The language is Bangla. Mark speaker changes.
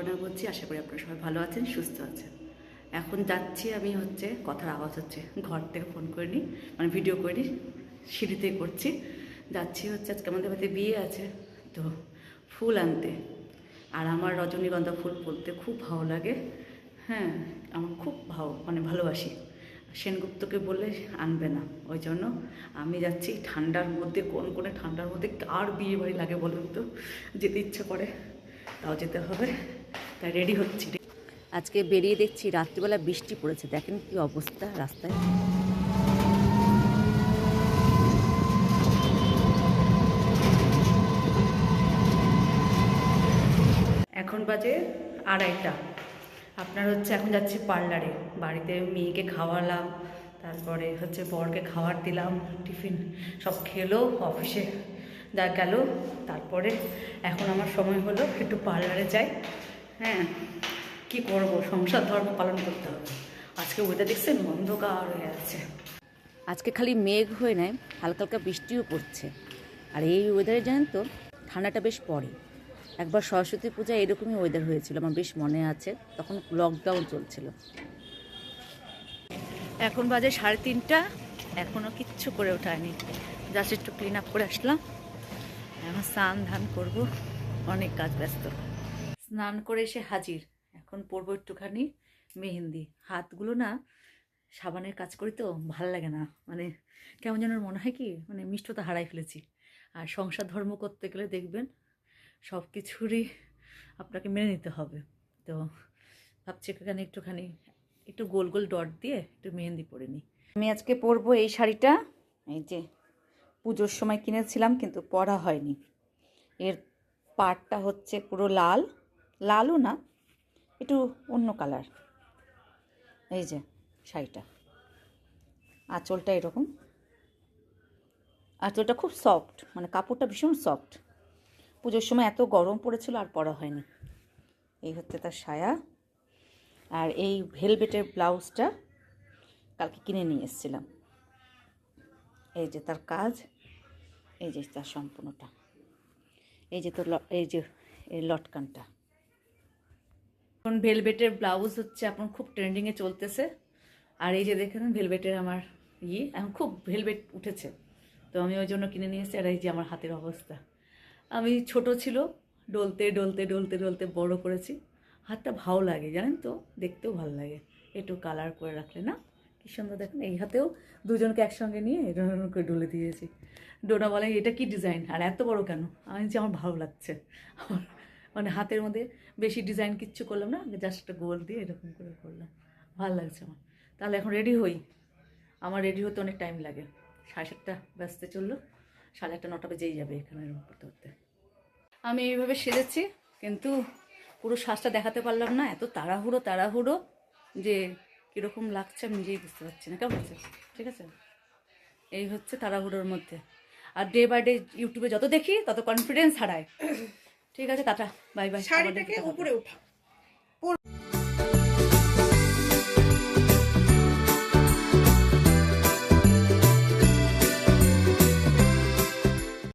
Speaker 1: অপর্ণা বলছি। আশা করি আপনারা সবাই ভালো আছেন, সুস্থ আছেন। এখন যাচ্ছি আমি কথার আওয়াজ হচ্ছে, ঘর থেকে ফোন করে নিই, মানে ভিডিও করে নিই, সিঁড়িতেই করছি। যাচ্ছি আজকে আমাদের বাড়িতে বিয়ে আছে, তো ফুল আনতে। আর আমার রজনীগন্ধা ফুল বলতে খুব ভালো লাগে। হ্যাঁ, আমার খুব ভালোবাসি। সেনগুপ্তকে বললে আনবে না, ওই জন্য আমি যাচ্ছি। ঠান্ডার মধ্যে কোনে ঠান্ডার মধ্যে আর বিয়ে বাড়ি লাগে বলুন তো, যেতে ইচ্ছে করে, তাও যেতে হবে, তাই রেডি হচ্ছি। আজকে বেরিয়ে দেখছি রাত্রিবেলা বৃষ্টি পড়েছে, দেখেন কি অবস্থা রাস্তায়। এখন বাজে 2:30। আপনার এখন যাচ্ছি পার্লারে, বাড়িতে মেয়েকে খাওয়ালাম, তারপরে বরকে খাবার দিলাম, টিফিন সব খেলো, অফিসে যা গেল। তারপরে এখন আমার সময় হলো একটু পার্লারে যাই। হ্যাঁ, কি করব, সংসার ধর্ম পালন করতে হবে। আজকে ওয়েদার দেখছেন, অন্ধকার হয়ে আছে। আজকে খালি মেঘ হয়ে নেয়, হালকা হালকা বৃষ্টিও পড়ছে। আর এই ওয়েদারে জানেন তো ঠান্ডাটা বেশ পড়ে। একবার সরস্বতী পূজায় এরকমই ওয়েদার হয়েছিল, আমার বেশ মনে আছে, তখন লকডাউন চলছিল। এখন বাজে 3:30, এখনও কিচ্ছু করে ওঠায়নি, জাস্ট একটু ক্লিন আপ করে আসলাম। এখন স্নান ধান করবো, অনেক কাজ ব্যস্ত। স্নান করে এসে হাজির, এখন পরবো একটুখানি মেহেন্দি। হাতগুলো না সাবানের কাজ করি তো ভাল লাগে না, মানে কেমন যেন মনে হয় কি, মানে মিষ্টতা হারাই ফেলেছি। আর সংসার ধর্ম করতে গেলে দেখবেন সব কিছুরই আপনাকে মেনে নিতে হবে। তো ভাবছি একটুখানি একটু গোল গোল ডট দিয়ে একটু মেহেন্দি পরে নিই। আমি আজকে পরবো এই শাড়িটা, এই যে পুজোর সময় কিনেছিলাম কিন্তু পরা হয়নি। এর পাড়টা পুরো লাল, লালও না, একটু অন্য কালার। এই যে শাড়িটা, আঁচলটা এরকম, আঁচলটা খুব সফট, মানে কাপড়টা ভীষণ সফট। পুজোর সময় এত গরম পড়েছিল আর পরা হয়নি। এই তার সায়া। আর এই ভেলভেটের ব্লাউজটা কালকে কিনে নিয়ে এসেছিলাম। এই যে তার কাজ, এই যে তার সম্পূর্ণটা, এই যে এই যে এই লটকানটা। এখন ভেলভেটের ব্লাউজ এখন খুব ট্রেন্ডিংয়ে চলতেছে। আর এই যে দেখেন ভেলভেটের আমার এখন খুব ভেলভেট উঠেছে, তো আমি ওই জন্য কিনে নিয়ে এসেছি। আর এই যে আমার হাতের অবস্থা, আমি ছোট ছিল, ডলতে ডলতে ডলতে ডলতে বড় করেছি। হাতটা ভালো লাগে জানেন তো, দেখতেও ভালো লাগে একটু কালার করে রাখলে না, কি সুন্দর দেখেন। এই হাতেও দুজনকে একসঙ্গে নিয়ে এরকম করে ডলে দিয়েছি। ডোনা বলে এটা কি ডিজাইন আর এত বড় কেন, আমি যে আমার ভালো লাগছে। আমার মানে হাতের মধ্যে বেশি ডিজাইন কিচ্ছু করলাম না, জাস্ট একটা গোল দিয়ে এরকম করে করলাম, ভালো লাগছে আমার। তাহলে এখন রেডি হই, আমার রেডি হতে অনেক টাইম লাগে। 7:30 বাজতে চললো, 8:30 9টা বেজেই যাবে এখানে এরকম করতে করতে। আমি এইভাবে সেরেছি, কিন্তু পুরো শ্বাসটা দেখাতে পারলাম না, এত তাড়াহুড়ো যে কীরকম লাগছে আমি নিজেই বুঝতে পারছি না। কেমন আছে? ঠিক আছে, এই তাড়াহুড়োর মধ্যে। আর ডে বাই ডে ইউটিউবে যত দেখি তত কনফিডেন্স হারায়। ঠিক আছে, টাটা, বাই বাই।
Speaker 2: শাড়িটাকে উপরে উঠা।